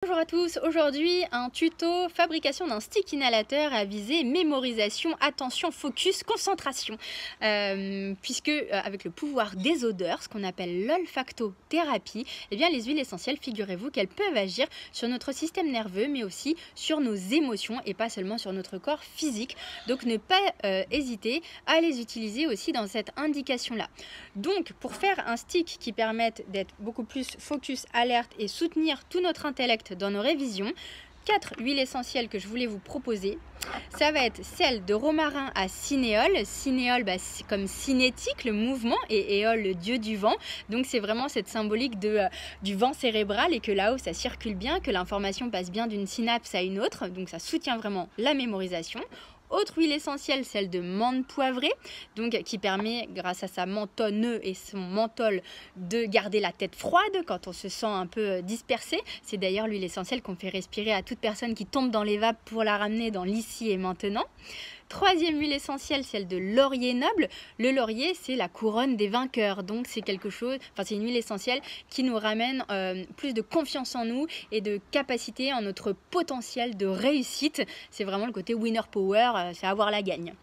Bonjour à tous, aujourd'hui un tuto fabrication d'un stick inhalateur à visée mémorisation, attention, focus, concentration. Puisque avec le pouvoir des odeurs, ce qu'on appelle l'olfactothérapie, eh bien les huiles essentielles, figurez-vous qu'elles peuvent agir sur notre système nerveux mais aussi sur nos émotions et pas seulement sur notre corps physique. Donc ne pas hésiter à les utiliser aussi dans cette indication-là. Donc pour faire un stick qui permette d'être beaucoup plus focus, alerte et soutenir tout notre intellect dans nos révisions, 4 huiles essentielles que je voulais vous proposer. Ça va être celle de romarin à cinéole. Cinéole, c'est comme cinétique, le mouvement, et éole, le dieu du vent. Donc c'est vraiment cette symbolique du vent cérébral et que là-haut ça circule bien, que l'information passe bien d'une synapse à une autre. Donc ça soutient vraiment la mémorisation. Autre huile essentielle, celle de menthe poivrée, donc qui permet, grâce à sa mentone et son menthol, de garder la tête froide quand on se sent un peu dispersé. C'est d'ailleurs l'huile essentielle qu'on fait respirer à toute personne qui tombe dans les vapes pour la ramener dans l'ici et maintenant. Troisième huile essentielle, celle de laurier noble. Le laurier, c'est la couronne des vainqueurs. Donc c'est quelque chose, c'est une huile essentielle qui nous ramène plus de confiance en nous et de capacité en notre potentiel de réussite. C'est vraiment le côté winner power, c'est avoir la gagne.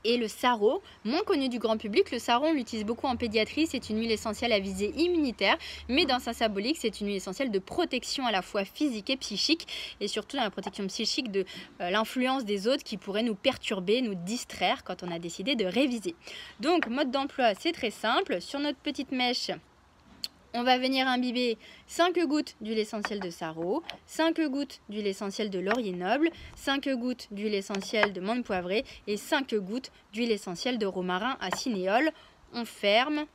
Et le sarro, moins connu du grand public, le sarro on l'utilise beaucoup en pédiatrie, c'est une huile essentielle à visée immunitaire, mais dans sa symbolique c'est une huile essentielle de protection à la fois physique et psychique, et surtout dans la protection psychique de l'influence des autres qui pourraient nous perturber, nous distraire quand on a décidé de réviser. Donc mode d'emploi c'est très simple, sur notre petite mèche, on va venir imbiber 5 gouttes d'huile essentielle de sarro, 5 gouttes d'huile essentielle de laurier noble, 5 gouttes d'huile essentielle de menthe poivrée et 5 gouttes d'huile essentielle de romarin à cinéole. On ferme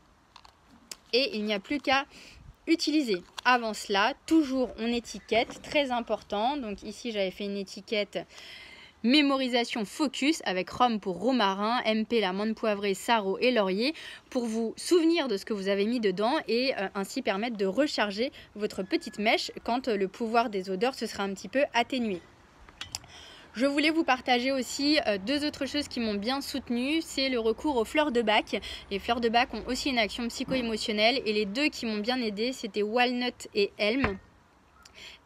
et il n'y a plus qu'à utiliser. Avant cela, toujours on étiquette, très important. Donc ici j'avais fait une étiquette mémorisation focus avec rhum pour romarin, MP la menthe poivrée, sarro et laurier pour vous souvenir de ce que vous avez mis dedans et ainsi permettre de recharger votre petite mèche quand le pouvoir des odeurs se sera un petit peu atténué. Je voulais vous partager aussi deux autres choses qui m'ont bien soutenue, c'est le recours aux fleurs de bac. Les fleurs de bac ont aussi une action psycho-émotionnelle et les deux qui m'ont bien aidé c'était walnut et elm.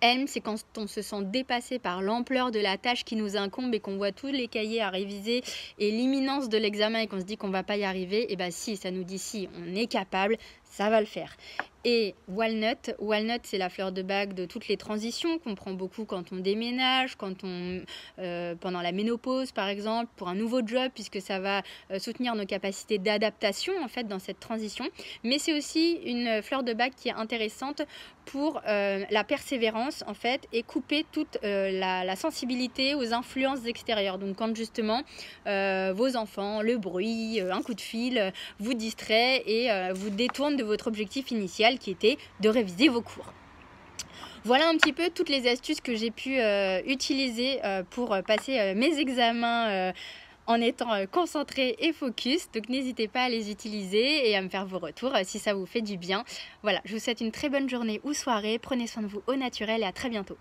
Elm, c'est quand on se sent dépassé par l'ampleur de la tâche qui nous incombe et qu'on voit tous les cahiers à réviser et l'imminence de l'examen et qu'on se dit qu'on ne va pas y arriver. Et bien si, ça nous dit si, on est capable, ça va le faire. Et walnut, c'est la fleur de bac de toutes les transitions qu'on prend beaucoup quand on déménage, pendant la ménopause par exemple, pour un nouveau job puisque ça va soutenir nos capacités d'adaptation en fait dans cette transition. Mais c'est aussi une fleur de bac qui est intéressante pour la persévérance en fait et couper toute la sensibilité aux influences extérieures. Donc quand justement vos enfants, le bruit, un coup de fil vous distrait et vous détourne de votre objectif initial qui était de réviser vos cours. Voilà un petit peu toutes les astuces que j'ai pu utiliser pour passer mes examens en étant concentré et focus. Donc n'hésitez pas à les utiliser et à me faire vos retours si ça vous fait du bien. Voilà, je vous souhaite une très bonne journée ou soirée. Prenez soin de vous au naturel et à très bientôt.